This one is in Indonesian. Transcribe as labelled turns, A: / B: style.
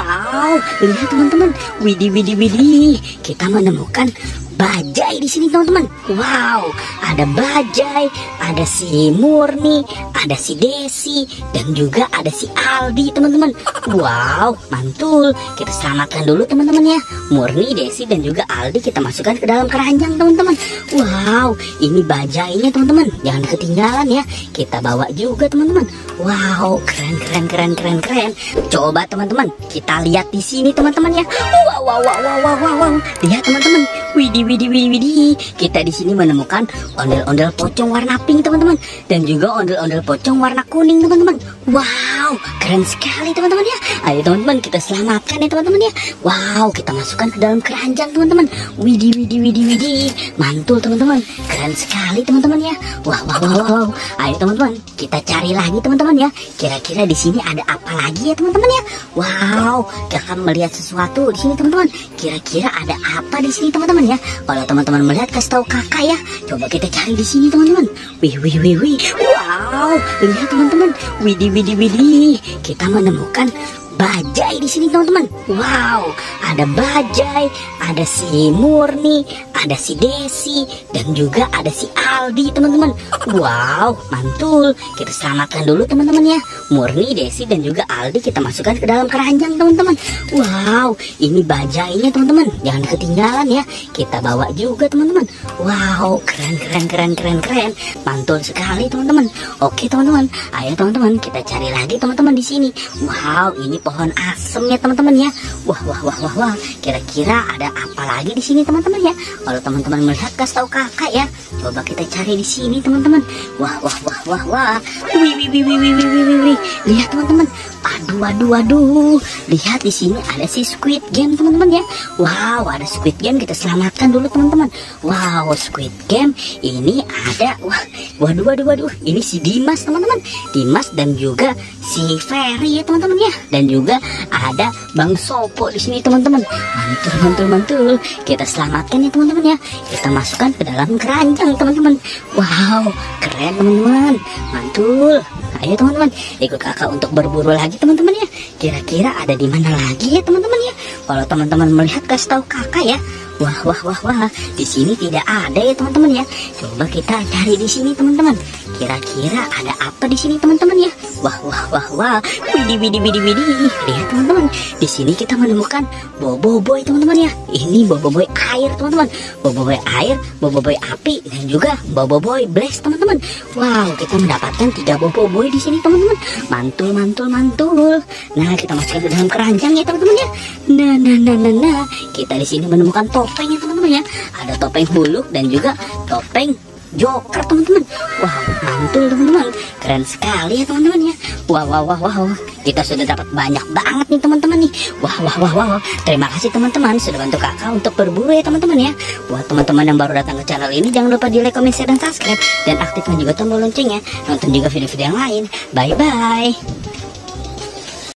A: Wow, lihat teman-teman. Widih, widih, widih. Kita menemukan bajai di sini teman-teman. Wow, ada bajai, ada si Murni, ada si Desi, dan juga ada si Aldi teman-teman. Wow, mantul. Kita selamatkan dulu teman-teman ya. Murni, Desi, dan juga Aldi kita masukkan ke dalam keranjang teman-teman. Wow, ini bajainya teman-teman. Jangan ketinggalan ya. Kita bawa juga teman-teman. Wow, keren, keren, keren, keren, keren. Coba teman-teman, kita lihat di sini teman-teman ya. Wow, wow, wow, wow, wow, wow, wow. Lihat teman-teman. Widih, widih, widih, widih. Kita di sini menemukan ondel-ondel pocong warna pink teman-teman, dan juga ondel-ondel pocong warna kuning teman-teman. Wow, keren sekali teman-teman ya. Ayo teman-teman, kita selamatkan ya teman-teman ya. Wow, kita masukkan ke dalam keranjang teman-teman. Widih, widih, widih, widih. Mantul teman-teman. Keren sekali teman-teman ya. Wow, wow, wow, wow. Ayo teman-teman, kita cari lagi teman-teman ya. Kira-kira di sini ada apa lagi ya teman-teman ya. Wow, kita akan melihat sesuatu di sini teman-teman. Kira-kira ada apa di sini teman-teman ya. Kalau teman-teman melihat, kasih tahu kakak ya. Coba kita cari di sini teman-teman. Wih, wih, wih, wih. Wow, lihat teman-teman. Widih, widih, widih. Kita menemukan bajai di sini teman-teman. Wow, ada bajai, ada si Murni, ada si Desi, dan juga ada si Aldi teman-teman. Wow, mantul. Kita selamatkan dulu teman-teman ya. Murni, Desi, dan juga Aldi kita masukkan ke dalam keranjang teman-teman. Wow, ini bajainya teman-teman. Jangan ketinggalan ya. Kita bawa juga teman-teman. Wow, keren, keren, keren, keren, keren. Mantul sekali teman-teman. Oke teman-teman, ayo teman-teman kita cari lagi teman-teman di sini. Wow, ini pohon asem ya teman-teman ya. Wah, wah, wah, wah, wah. Kira-kira ada apa lagi di sini teman-teman ya. Kalau teman-teman melihat, kasih tahu kakak ya. Coba kita cari di sini teman-teman. Wah, wah, wah, wah, wah. Wih, wih, wih, wih, wih, wih, wih, wih. Lihat teman-teman. Aduh, aduh, aduh. Lihat di sini ada si Squid Game teman-teman ya. Wow, ada Squid Game. Kita selamatkan dulu teman-teman. Wow, Squid Game ini ada. Wah, waduh, waduh, waduh. Ini si Dimas teman-teman. Dimas dan juga si Ferry ya teman-teman ya. Dan juga ada Bang Sopo di sini teman-teman. Mantul, mantul, mantul. Kita selamatkan ya teman-teman ya. Kita masukkan ke dalam keranjang teman-teman. Wow, keren teman-teman. Mantul. Ayo teman-teman, ikut kakak untuk berburu lagi teman-teman ya. Kira-kira ada di mana lagi ya teman-teman ya. Kalau teman-teman melihat, kasih tahu kakak ya. Wah, wah, wah, wah. Di sini tidak ada ya teman-teman ya. Coba kita cari di sini teman-teman. Kira-kira ada apa di sini teman-teman ya. Wah, wah, wah, wah. Widih, widih, widih, widih. Lihat teman-teman. Di sini kita menemukan boboiboy teman-teman ya. Ini boboiboy air teman-teman. Boboiboy air, boboiboy api, dan juga boboiboy blast teman-teman. Wow, kita mendapatkan 3 boboiboy di sini teman-teman. Mantul, mantul, mantul. Nah, kita masukkan ke dalam keranjang ya teman-teman ya. Nah, nah, nah, nah, nah. Kita di sini menemukan topeng ya teman-teman ya. Ada topeng Huluk dan juga topeng Joker teman-teman. Wow, mantul teman-teman. Keren sekali ya teman-teman ya. Wow, wow, wow, wow. Kita sudah dapat banyak banget nih teman-teman nih. Wah, wah, wah, wah. Terima kasih teman-teman sudah bantu kakak untuk berburu ya teman-teman ya. Buat teman-teman yang baru datang ke channel ini, jangan lupa di like, comment, share, dan subscribe. Dan aktifkan juga tombol loncengnya. Nonton juga video-video yang lain. Bye-bye.